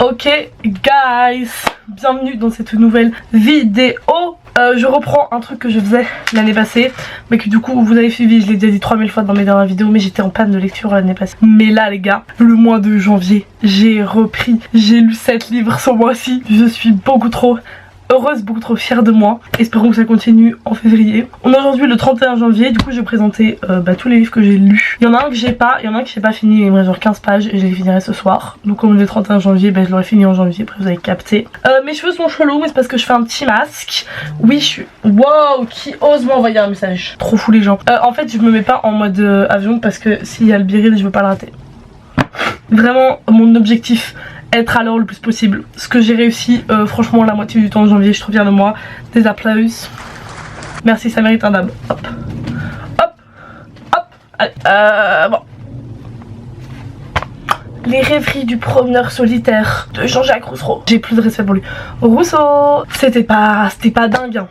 Ok guys, bienvenue dans cette nouvelle vidéo. Je reprends un truc que je faisais l'année passée, mais que du coup vous avez suivi, je l'ai déjà dit 3000 fois dans mes dernières vidéos, mais j'étais en panne de lecture l'année passée. Mais là les gars, le mois de janvier, j'ai repris, j'ai lu 7 livres ce mois-ci. Je suis beaucoup trop heureuse, beaucoup trop fière de moi. Espérons que ça continue en février. On est aujourd'hui le 31 janvier, du coup je vais présenter tous les livres que j'ai lus. Il y en a un que j'ai pas, il y en a un que j'ai pas fini, il me reste genre 15 pages et je les finirai ce soir. Donc comme on est le 31 janvier, je l'aurai fini en janvier, après vous avez capté. Mes cheveux sont chelous, mais c'est parce que je fais un petit masque. Oui, je suis... Wow, qui ose m'envoyer un message? Trop fou les gens. En fait je me mets pas en mode avion parce que s'il y a le biril, je veux pas le rater. Vraiment mon objectif, être à l'heure le plus possible. Ce que j'ai réussi franchement la moitié du temps en janvier, je suis trop fière de moi. Des applaudissements. Merci, ça mérite un dab. Hop, hop, hop. Allez, bon. Les rêveries du promeneur solitaire de Jean-Jacques Rousseau. J'ai plus de respect pour lui. Rousseau. C'était pas dingue hein.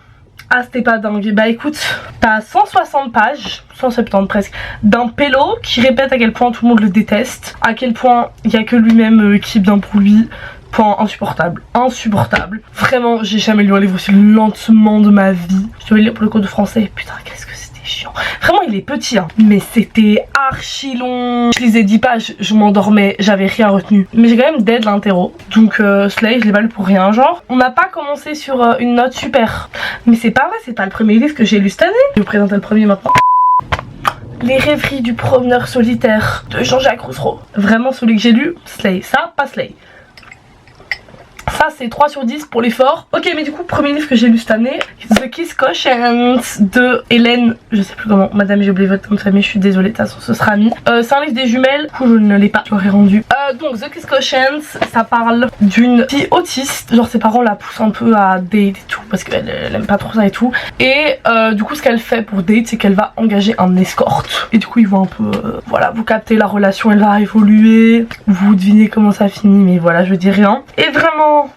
Ah c'était pas dingue. Bah écoute, t'as 160 pages, 170 presque, d'un pélo qui répète à quel point tout le monde le déteste, à quel point il y a que lui-même qui est bien pour lui. Point insupportable, insupportable. Vraiment, j'ai jamais lu un livre aussi lentement de ma vie. Je devais le lire pour le cours de français. Putain, qu'est-ce que c'était chiant. Vraiment, il est petit, hein. Mais c'était archi long. Je lisais 10 pages, je m'endormais, j'avais rien retenu. Mais j'ai quand même dead l'interro. Donc, Slay, je l'ai pas lu pour rien. Genre, on n'a pas commencé sur une note super. Mais c'est pas vrai, c'est pas le premier livre que j'ai lu cette année. Je vais vous présenter le premier maintenant. Les rêveries du promeneur solitaire de Jean-Jacques Rousseau. Vraiment celui que j'ai lu, Slay. Ça, pas Slay. Ça c'est 3 sur 10 pour l'effort. Ok, mais du coup premier livre que j'ai lu cette année, The Kiss Quotient de Hélène, je sais plus comment, madame j'ai oublié votre nom de famille, je suis désolée, de toute façon ce sera mis. C'est un livre des jumelles, du coup je ne l'ai pas, je l'aurais rendu. Donc The Kiss Quotient, ça parle d'une fille autiste, genre ses parents la poussent un peu à date et tout parce qu'elle aime pas trop ça et tout. Et du coup ce qu'elle fait pour date, c'est qu'elle va engager un escorte. Et du coup ils vont un peu, voilà, vous captez la relation, elle va évoluer, vous devinez comment ça finit, mais voilà je dis rien. Et vraiment,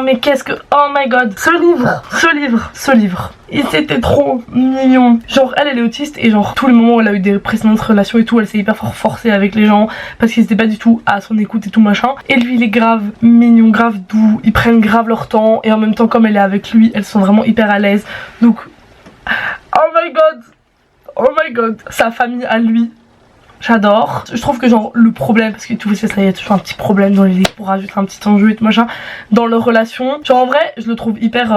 mais qu'est-ce que... Oh my god, ce livre, et c'était trop mignon. Genre elle est autiste et genre tous les moments où elle a eu des précédentes relations et tout, elle s'est hyper fort forcée avec les gens parce qu'ils étaient pas du tout à son écoute et tout machin. Et lui il est grave mignon, grave doux, ils prennent grave leur temps et en même temps comme elle est avec lui, elles sont vraiment hyper à l'aise. Donc, oh my god, sa famille à lui. J'adore. Je trouve que genre le problème, parce que tu vois c'est ça, il y a toujours un petit problème dans les livres pour rajouter un petit enjeu et tout machin dans leur relation. Genre en vrai je le trouve hyper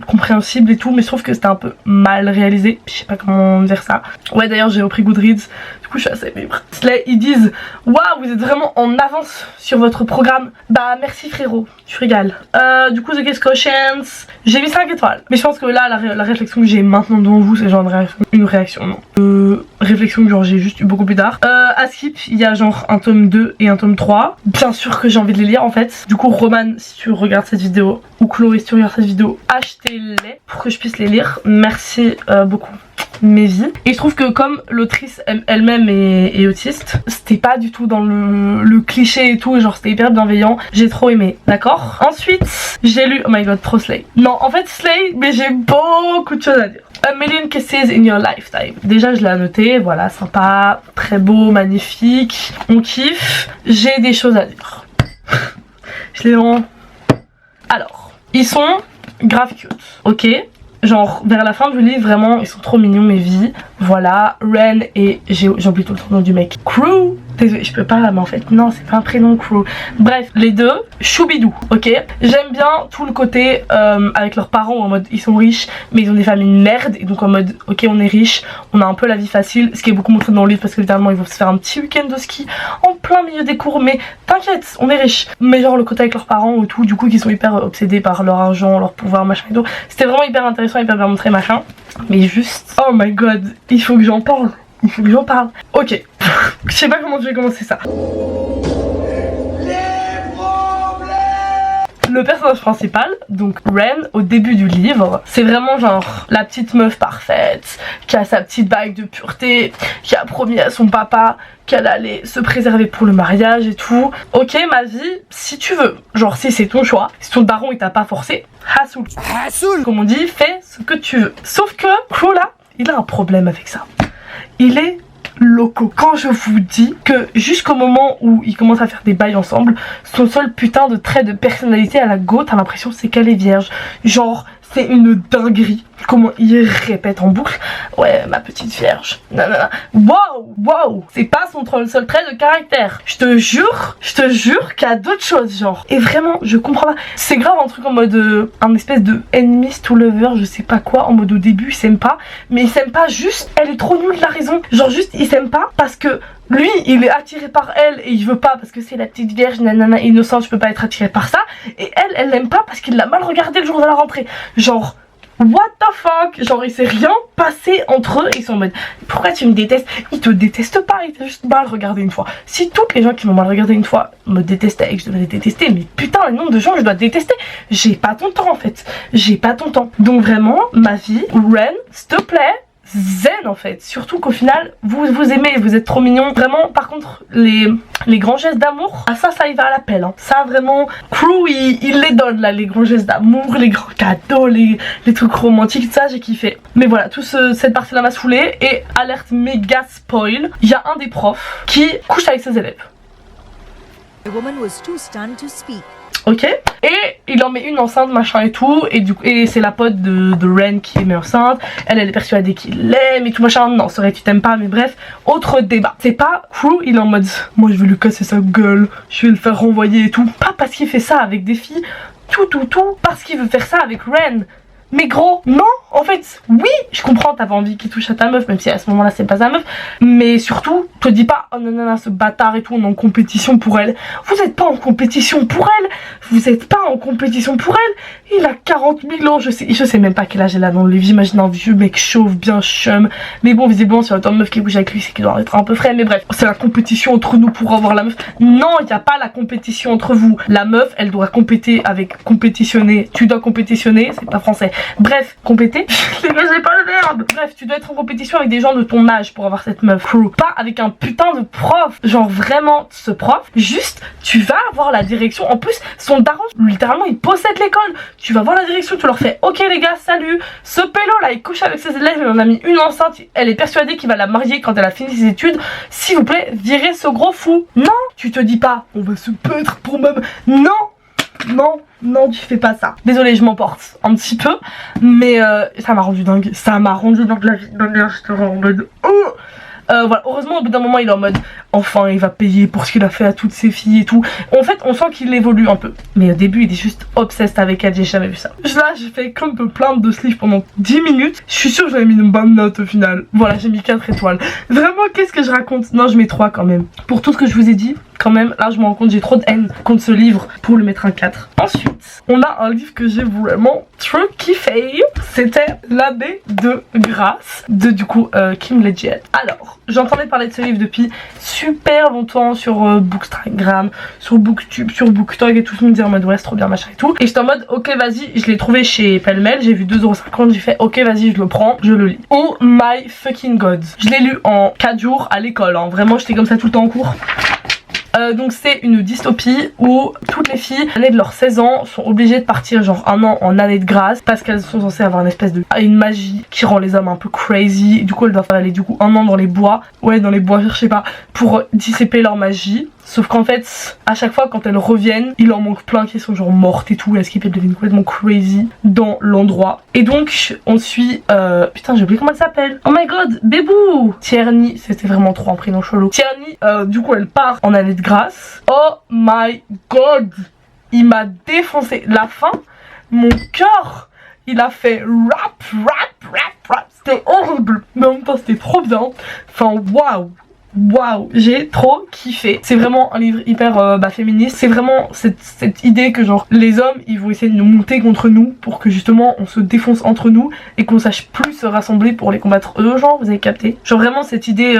compréhensible et tout, mais je trouve que c'était un peu mal réalisé. Je sais pas comment dire ça. Ouais d'ailleurs j'ai repris Goodreads, du coup je suis assez libre. Là ils disent waouh vous êtes vraiment en avance sur votre programme. Bah merci frérot, tu régales. Du coup The Kiss Quotient, j'ai mis 5 étoiles. Mais je pense que là la réflexion que j'ai maintenant devant vous c'est genre une réaction non. Réflexion que genre j'ai juste eu beaucoup plus tard. À skip il y a genre un tome 2 et un tome 3. Bien sûr que j'ai envie de les lire en fait. Du coup Roman si tu regardes cette vidéo, ou Chloé si tu regardes cette vidéo, achetez-les pour que je puisse les lire. Merci beaucoup mes vies. Et je trouve que comme l'autrice elle-même est autiste, c'était pas du tout dans le cliché et tout, et genre c'était hyper bienveillant, j'ai trop aimé, d'accord. Ensuite j'ai lu, oh my god trop Slay. Non en fait Slay, mais j'ai beaucoup de choses à dire. A Million Kisses in Your Lifetime. Déjà je l'ai annoté, voilà, sympa, très beau, magnifique, on kiffe. J'ai des choses à dire. Je les rends. Alors, ils sont grave cute, ok. Genre vers la fin du livre vraiment ils sont trop mignons mes vies. Voilà, Ren et j'ai oublié tout le nom du mec. Crew. Désolée je peux pas mais en fait non c'est pas un prénom Crew. Bref les deux, choubidou, ok. J'aime bien tout le côté avec leurs parents en mode ils sont riches mais ils ont des familles merde. Et donc en mode ok on est riche, on a un peu la vie facile. Ce qui est beaucoup montré dans le livre parce que littéralement ils vont se faire un petit week-end de ski en plein milieu des cours. Mais t'inquiète on est riche. Mais genre le côté avec leurs parents et tout, du coup qui sont hyper obsédés par leur argent, leur pouvoir machin et tout. C'était vraiment hyper intéressant, hyper bien montré machin. Mais juste oh my god, il faut que j'en parle. Il faut que j'en parle. Ok. Je sais pas comment je vais commencer ça. Le personnage principal, donc Ren, au début du livre, c'est vraiment genre la petite meuf parfaite, qui a sa petite bague de pureté, qui a promis à son papa qu'elle allait se préserver pour le mariage et tout. Ok ma vie, si tu veux, genre si c'est ton choix, si ton daron il t'a pas forcé, hassoul, comme on dit, fais ce que tu veux. Sauf que Crow là, il a un problème avec ça. Il est locaux. Quand je vous dis que jusqu'au moment où ils commencent à faire des bails ensemble, son seul putain de trait de personnalité à la go, t'as l'impression c'est qu'elle est vierge. Genre, c'est une dinguerie. Comment il répète en boucle. Ouais, ma petite vierge. Nanana. Waouh, waouh. C'est pas son seul trait de caractère. Je te jure qu'il y a d'autres choses, genre. Et vraiment, je comprends pas. C'est grave un truc en mode, un espèce de enemies to lover, je sais pas quoi. En mode au début, il s'aime pas. Mais il s'aime pas juste, elle est trop nulle, la raison. Genre juste, il s'aime pas parce que lui, il est attiré par elle et il veut pas parce que c'est la petite vierge, nanana, innocente, je peux pas être attiré par ça. Et elle l'aime pas parce qu'il l'a mal regardé le jour de la rentrée. Genre, what the fuck? Genre, il s'est rien passé entre eux. Ils sont en mode, pourquoi tu me détestes? Il te déteste pas, il t'a juste mal regardé une fois. Si toutes les gens qui m'ont mal regardé une fois me détestaient et que je devais les détester, mais putain, le nombre de gens que je dois détester, j'ai pas ton temps en fait. J'ai pas ton temps. Donc vraiment, ma vie, Ren, s'il te plaît, zen en fait, surtout qu'au final vous aimez, vous êtes trop mignons. Vraiment, par contre, les grands gestes d'amour, ah ça y va à l'appel, hein. Ça vraiment, Crew il les donne là, les grands gestes d'amour, les grands cadeaux, les trucs romantiques, ça j'ai kiffé. Mais voilà, cette partie là m'a saoulée. Et alerte méga spoil, il y a un des profs qui couche avec ses élèves. The woman was too stunned to speak. Ok, et il en met une enceinte machin et tout, et c'est la pote de Ren qui est enceinte. Elle est persuadée qu'il l'aime et tout machin. Non, c'est vrai, tu t'aimes pas, mais bref, autre débat. C'est pas Crew, il est en mode moi je vais lui casser sa gueule, je vais le faire renvoyer et tout. Pas parce qu'il fait ça avec des filles, tout, parce qu'il veut faire ça avec Ren. Mais gros, non, en fait, oui, je comprends, t'avais envie qu'il touche à ta meuf, même si à ce moment-là c'est pas sa meuf. Mais surtout, te dis pas, oh non, ce bâtard et tout, on est en compétition pour elle. Vous êtes pas en compétition pour elle. Vous êtes pas en compétition pour elle. Il a 40 000 ans, je sais même pas quel âge elle a dans le livre. J'imagine un vieux mec chauve, bien chum. Mais bon, visiblement, si y a autant de meufs qui bougent avec lui, c'est qu'il doit être un peu frais. Mais bref, c'est la compétition entre nous pour avoir la meuf. Non, il n'y a pas la compétition entre vous. La meuf, elle doit compéter avec compétitionner. Tu dois compétitionner, c'est pas français. Bref, compéter, j'ai pas le verbe. Bref, tu dois être en compétition avec des gens de ton âge pour avoir cette meuf. Crew. Pas avec un putain de prof. Genre vraiment, ce prof, juste, tu vas avoir la direction. En plus, son daron, littéralement, il possède l'école. Tu vas voir la direction, tu leur fais, ok les gars, salut. Ce pélo là, il couche avec ses élèves, il en a mis une enceinte. Elle est persuadée qu'il va la marier quand elle a fini ses études. S'il vous plaît, virez ce gros fou. Non, tu te dis pas, on va se battre pour même. Non. Non, tu fais pas ça. Désolée, je m'emporte un petit peu, mais ça m'a rendu dingue. Ça m'a rendu dingue la vie. Je te rends en mode. Voilà, heureusement au bout d'un moment il est en mode enfin il va payer pour ce qu'il a fait à toutes ses filles et tout. En fait on sent qu'il évolue un peu, mais au début il est juste obsessed avec elle, j'ai jamais vu ça. Là j'ai fait comme me plaindre de ce livre pendant 10 minutes. Je suis sûre que j'avais mis une bonne note au final. Voilà, j'ai mis 4 étoiles. Vraiment, qu'est-ce que je raconte? Non, je mets 3 quand même. Pour tout ce que je vous ai dit, quand même, là je me rends compte, j'ai trop de haine contre ce livre pour le mettre un 4. Ensuite, on a un livre que j'ai vraiment trop kiffé. C'était L'Abbé de Grâce de du coup Kim Leggett. Alors, j'entendais parler de ce livre depuis super longtemps sur Bookstagram, sur Booktube, sur BookTok et tout. Je me disais en mode ouais c'est trop bien machin et tout. Et j'étais en mode ok vas-y, je l'ai trouvé chez Pêle-Mêle, j'ai vu 2,50€, j'ai fait ok vas-y je le prends, je le lis. Oh my fucking god. Je l'ai lu en 4 jours à l'école, hein. Vraiment j'étais comme ça tout le temps en cours. Donc c'est une dystopie où toutes les filles, à l'année de leurs 16 ans, sont obligées de partir genre un an en année de grâce parce qu'elles sont censées avoir une espèce de une magie qui rend les hommes un peu crazy. Et du coup elles doivent aller du coup un an dans les bois, ouais dans les bois je sais pas, pour dissiper leur magie. Sauf qu'en fait, à chaque fois quand elles reviennent, il en manque plein qui sont genre mortes et tout. Et ce qui fait devenir complètement crazy dans l'endroit. Et donc, on suit... putain, j'ai oublié comment elle s'appelle. Oh my god, Bébou Tierney, c'était vraiment trop un prénom chelou. Tierney, du coup, elle part en année de grâce. Oh my god, il m'a défoncé. La fin, mon cœur, il a fait rap. C'était horrible. Mais en même temps, c'était trop bien. Enfin, waouh. Waouh, j'ai trop kiffé. C'est vraiment un livre hyper féministe. C'est vraiment cette idée que genre les hommes ils vont essayer de nous monter contre nous pour que justement on se défonce entre nous et qu'on sache plus se rassembler pour les combattre eux, genre vous avez capté. Genre vraiment cette idée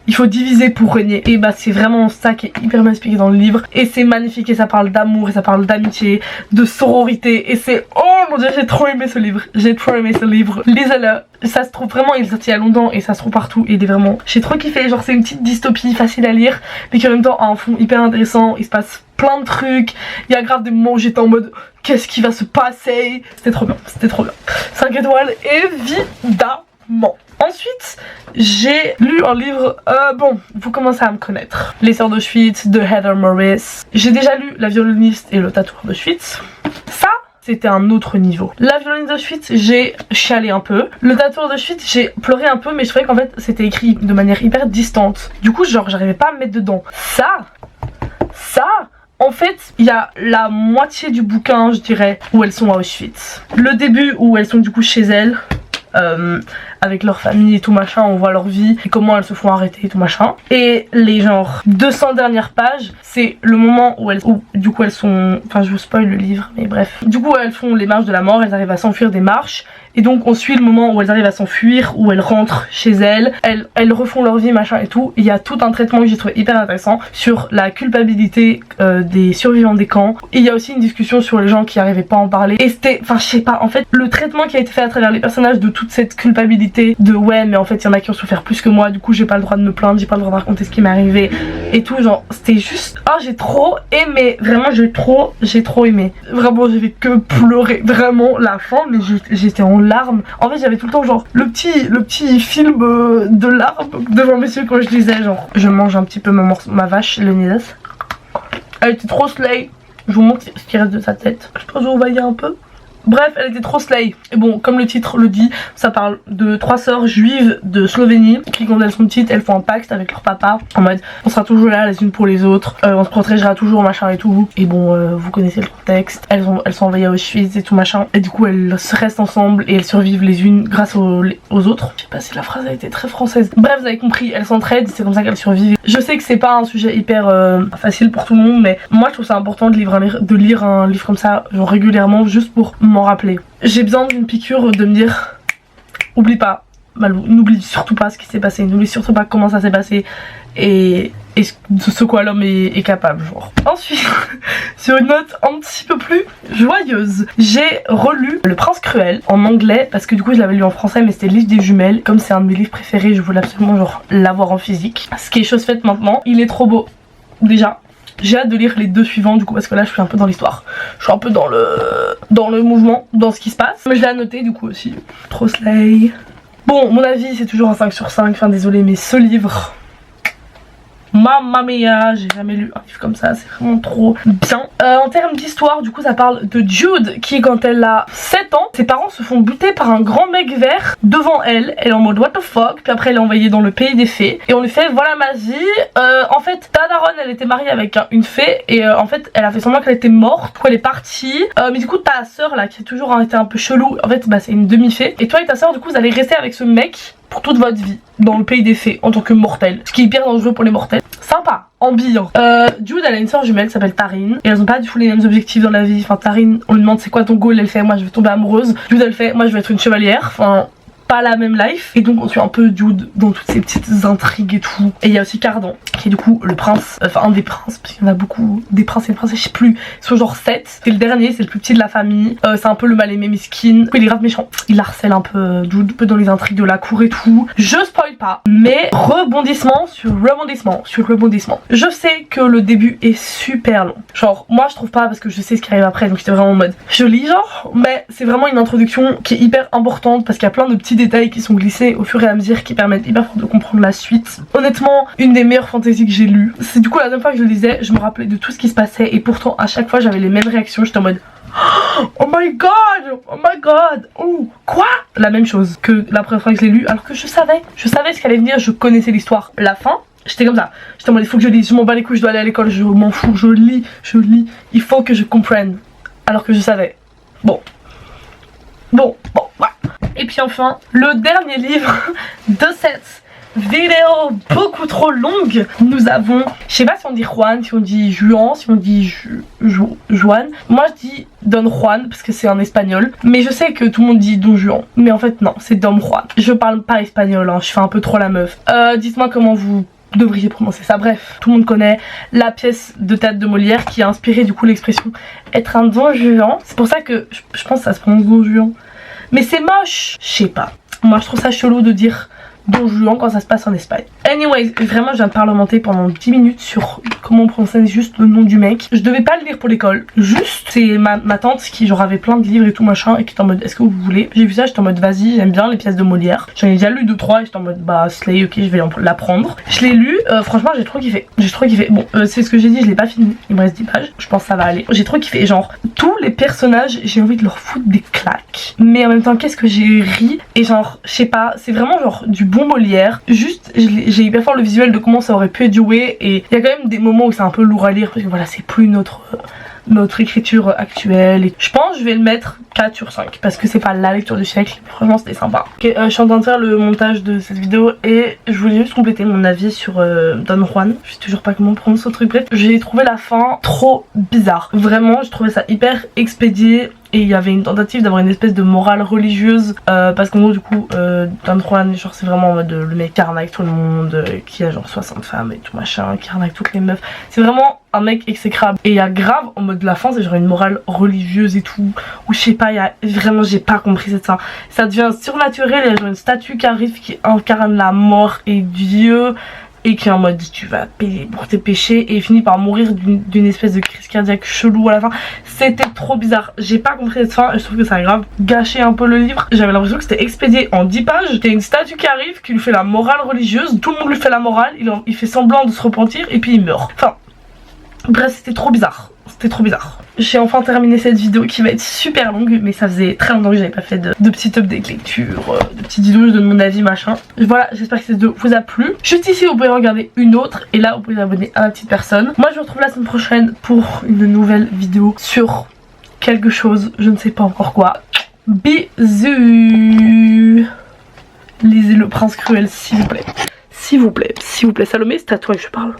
il faut diviser pour régner. Et bah c'est vraiment ça qui est hyper bien expliqué dans le livre. Et c'est magnifique et ça parle d'amour et ça parle d'amitié, de sororité. Et c'est oh mon dieu, j'ai trop aimé ce livre. J'ai trop aimé ce livre. Lisez-le. Ça se trouve vraiment, il est sorti il y a longtemps et ça se trouve partout et il est vraiment... J'ai trop kiffé, genre c'est une petite dystopie facile à lire mais qui en même temps a un fond hyper intéressant, il se passe plein de trucs, il y a grave des moments où j'étais en mode qu'est-ce qui va se passer. C'était trop bien, c'était trop bien. 5 étoiles évidemment. Ensuite, j'ai lu un livre, bon, vous commencez à me connaître. Les Sœurs d'Auschwitz de Heather Morris. J'ai déjà lu La violoniste et le tatoueur d'Auschwitz. Ça, c'était un autre niveau. La violoniste d'Auschwitz, j'ai chialé un peu. Le tatoueur d'Auschwitz, j'ai pleuré un peu, mais je trouvais qu'en fait, c'était écrit de manière hyper distante. Du coup, genre, j'arrivais pas à me mettre dedans. Ça, en fait, il y a la moitié du bouquin, je dirais, où elles sont à Auschwitz. Le début, où elles sont du coup chez elles. Avec leur famille et tout machin, on voit leur vie et comment elles se font arrêter et tout machin. Et les genre 200 dernières pages, c'est le moment où du coup elles sont, enfin je vous spoil le livre mais bref, du coup elles font les marches de la mort, elles arrivent à s'enfuir des marches et donc on suit le moment où elles arrivent à s'enfuir, où elles rentrent chez elles, elles refont leur vie machin et tout. Il y a tout un traitement que j'ai trouvé hyper intéressant sur la culpabilité des survivants des camps. Et il y a aussi une discussion sur les gens qui arrivaient pas à en parler et c'était, enfin je sais pas, en fait le traitement qui a été fait à travers les personnages de toute cette culpabilité de ouais mais en fait il y en a qui ont souffert plus que moi, du coup j'ai pas le droit de me plaindre, j'ai pas le droit de raconter ce qui m'est arrivé et tout, genre c'était juste, oh j'ai trop aimé, vraiment j'ai trop aimé, vraiment j'ai fait que pleurer, vraiment la fin, mais j'étais en larmes, en fait j'avais tout le temps genre le petit film de larmes devant mes yeux quand je lisais, genre je mange un petit peu ma vache Léonidas, elle était trop slay, je vous montre ce qui reste de sa tête, je pense que vous voyez un peu. Bref, elle était trop slay. Et bon, comme le titre le dit, ça parle de 3 sœurs juives de Slovénie qui, quand elles sont petites, elles font un pacte avec leur papa en mode on sera toujours là les unes pour les autres, on se protégera toujours machin et tout. Et bon, vous connaissez le contexte, elles sont envoyées à Auschwitz et tout machin. Et du coup elles restent ensemble et elles survivent les unes grâce aux autres. Je sais pas si la phrase a été très française. Bref, vous avez compris, elles s'entraident, c'est comme ça qu'elles survivent. Je sais que c'est pas un sujet hyper facile pour tout le monde, mais moi je trouve ça important de lire un livre comme ça genre régulièrement juste pour m'en rappeler. J'ai besoin d'une piqûre de me dire oublie pas Malou, n'oublie surtout pas ce qui s'est passé, n'oublie surtout pas comment ça s'est passé et ce quoi l'homme est capable genre. Ensuite sur une note un petit peu plus joyeuse, j'ai relu Le Prince Cruel en anglais parce que du coup je l'avais lu en français mais c'était le livre des jumelles, comme c'est un de mes livres préférés je voulais absolument genre l'avoir en physique, ce qui est chose faite maintenant. Il est trop beau déjà. J'ai hâte de lire les 2 suivants du coup parce que là je suis un peu dans l'histoire, je suis un peu dans le mouvement, dans ce qui se passe, mais je l'ai annoté du coup aussi. Trop slay. Bon, mon avis c'est toujours un 5 sur 5, enfin désolé mais ce livre, mamma mia, j'ai jamais lu un livre comme ça, c'est vraiment trop bien. En termes d'histoire, du coup ça parle de Jude qui, quand elle a 7 ans, ses parents se font buter par un grand mec vert devant elle, elle est en mode what the fuck, puis après elle est envoyée dans le pays des fées et on lui fait voilà ma vie. En fait ta daronne elle était mariée avec une fée et en fait elle a fait semblant qu'elle était morte, elle est partie, mais du coup ta soeur là qui a toujours été un peu chelou, en fait bah c'est une demi-fée et toi et ta soeur du coup vous allez rester avec ce mec pour toute votre vie dans le pays des fées en tant que mortel, ce qui est hyper dangereux pour les mortels. Sympa, ambiant. Jude elle a une soeur jumelle qui s'appelle Taryn et elles ont pas du tout les mêmes objectifs dans la vie. Enfin Taryn on lui demande c'est quoi ton goal, elle fait moi je vais tomber amoureuse. Jude elle fait moi je vais être une chevalière. Enfin pas la même life et donc on suit un peu Jude dans toutes ces petites intrigues et tout. Et il y a aussi Cardan qui est du coup le prince, enfin un des princes parce qu'il y en a beaucoup, des princes et des princesses je sais plus, ils sont genre 7, c'est le dernier, c'est le plus petit de la famille, c'est un peu le mal aimé miskin, il est grave méchant, il harcèle un peu Jude, un peu dans les intrigues de la cour et tout. Je spoil pas mais rebondissement sur rebondissement sur rebondissement. Je sais que le début est super long, genre moi je trouve pas parce que je sais ce qui arrive après donc j'étais vraiment en mode je lis genre, mais c'est vraiment une introduction qui est hyper importante parce qu'il y a plein de petits détails qui sont glissés au fur et à mesure qui permettent hyper fort de comprendre la suite. Honnêtement une des meilleures fantasy que j'ai lues. C'est du coup la deuxième fois que je le lisais, je me rappelais de tout ce qui se passait et pourtant à chaque fois j'avais les mêmes réactions, j'étais en mode oh my god, oh quoi, la même chose que la première fois que je l'ai lu alors que je savais ce qui allait venir, je connaissais l'histoire. La fin j'étais comme ça, j'étais en mode il faut que je lise, je m'en bats les couilles, je dois aller à l'école, je m'en fous, je lis, il faut que je comprenne alors que je savais. Bon ouais. Et puis enfin, le dernier livre de cette vidéo beaucoup trop longue, nous avons, je sais pas si on dit Juan, si on dit Juan, si on dit Juan. Moi je dis Don Juan parce que c'est en espagnol, mais je sais que tout le monde dit Don Juan, mais en fait non, c'est Don Juan. Je parle pas espagnol, hein, je fais un peu trop la meuf. Dites-moi comment vous devriez prononcer ça. Bref, tout le monde connaît la pièce de théâtre de Molière qui a inspiré du coup l'expression être un Don Juan. C'est pour ça que je pense que ça se prononce Don Juan. Mais c'est moche, je sais pas. Moi je trouve ça chelou de dire Don Juan quand ça se passe en Espagne. Anyways, vraiment je viens de parlementer pendant 10 minutes sur comment on prononce juste le nom du mec. Je devais pas le lire pour l'école, juste c'est ma tante qui genre avait plein de livres et tout machin et qui était en mode est-ce que vous voulez. J'ai vu ça, j'étais en mode vas-y, j'aime bien les pièces de Molière. J'en ai déjà lu 2-3 et j'étais en mode bah slay, ok je vais l'apprendre. Je l'ai lu, franchement j'ai trop kiffé. Bon c'est ce que j'ai dit, je l'ai pas fini, il me reste 10 pages, je pense que ça va aller. J'ai trop kiffé, genre tous les personnages j'ai envie de leur foutre des claques. Mais en même temps qu'est-ce que j'ai ri et genre je sais pas, c'est vraiment genre du bon Molière. Juste j'ai hyper fort le visuel de comment ça aurait pu être joué et il y a quand même des moments où c'est un peu lourd à lire parce que voilà c'est plus notre écriture actuelle et je pense que je vais le mettre 4 sur 5 parce que c'est pas la lecture du siècle, franchement c'était sympa. Ok, je suis en train de faire le montage de cette vidéo et je voulais juste compléter mon avis sur Don Juan. Je sais toujours pas comment prendre ce truc, bref j'ai trouvé la fin trop bizarre, vraiment je trouvais ça hyper expédié. Et il y avait une tentative d'avoir une espèce de morale religieuse parce qu'en gros du coup Don Juan genre c'est vraiment en mode le mec qui arnaque tout le monde, qui a genre 60 femmes et tout machin, qui arnaque toutes les meufs. C'est vraiment un mec exécrable. Et il y a grave en mode la fin c'est genre une morale religieuse et tout. Ou je sais pas, il y a vraiment j'ai pas compris cette fin. Ça devient surnaturel, il y a genre une statue qui arrive qui incarne la mort et Dieu. Et qui est en mode tu vas payer pour tes péchés et il finit par mourir d'une espèce de crise cardiaque chelou à la fin. C'était trop bizarre, j'ai pas compris cette fin et je trouve que ça a grave gâché un peu le livre. J'avais l'impression que c'était expédié en 10 pages. Il y a une statue qui arrive, qui lui fait la morale religieuse, tout le monde lui fait la morale, il fait semblant de se repentir et puis il meurt. Enfin bref c'était trop bizarre. C'était trop bizarre. J'ai enfin terminé cette vidéo qui va être super longue, mais ça faisait très longtemps que j'avais pas fait de petits updates lecture, de petites vidéos, je donne mon avis machin. Voilà, j'espère que cette vidéo vous a plu. Juste ici vous pouvez regarder une autre et là vous pouvez vous abonner à ma petite personne. Moi je vous retrouve la semaine prochaine pour une nouvelle vidéo sur quelque chose, je ne sais pas encore quoi. Bisous. Lisez Le Prince Cruel s'il vous plaît. S'il vous plaît, Salomé, c'est à toi que je parle.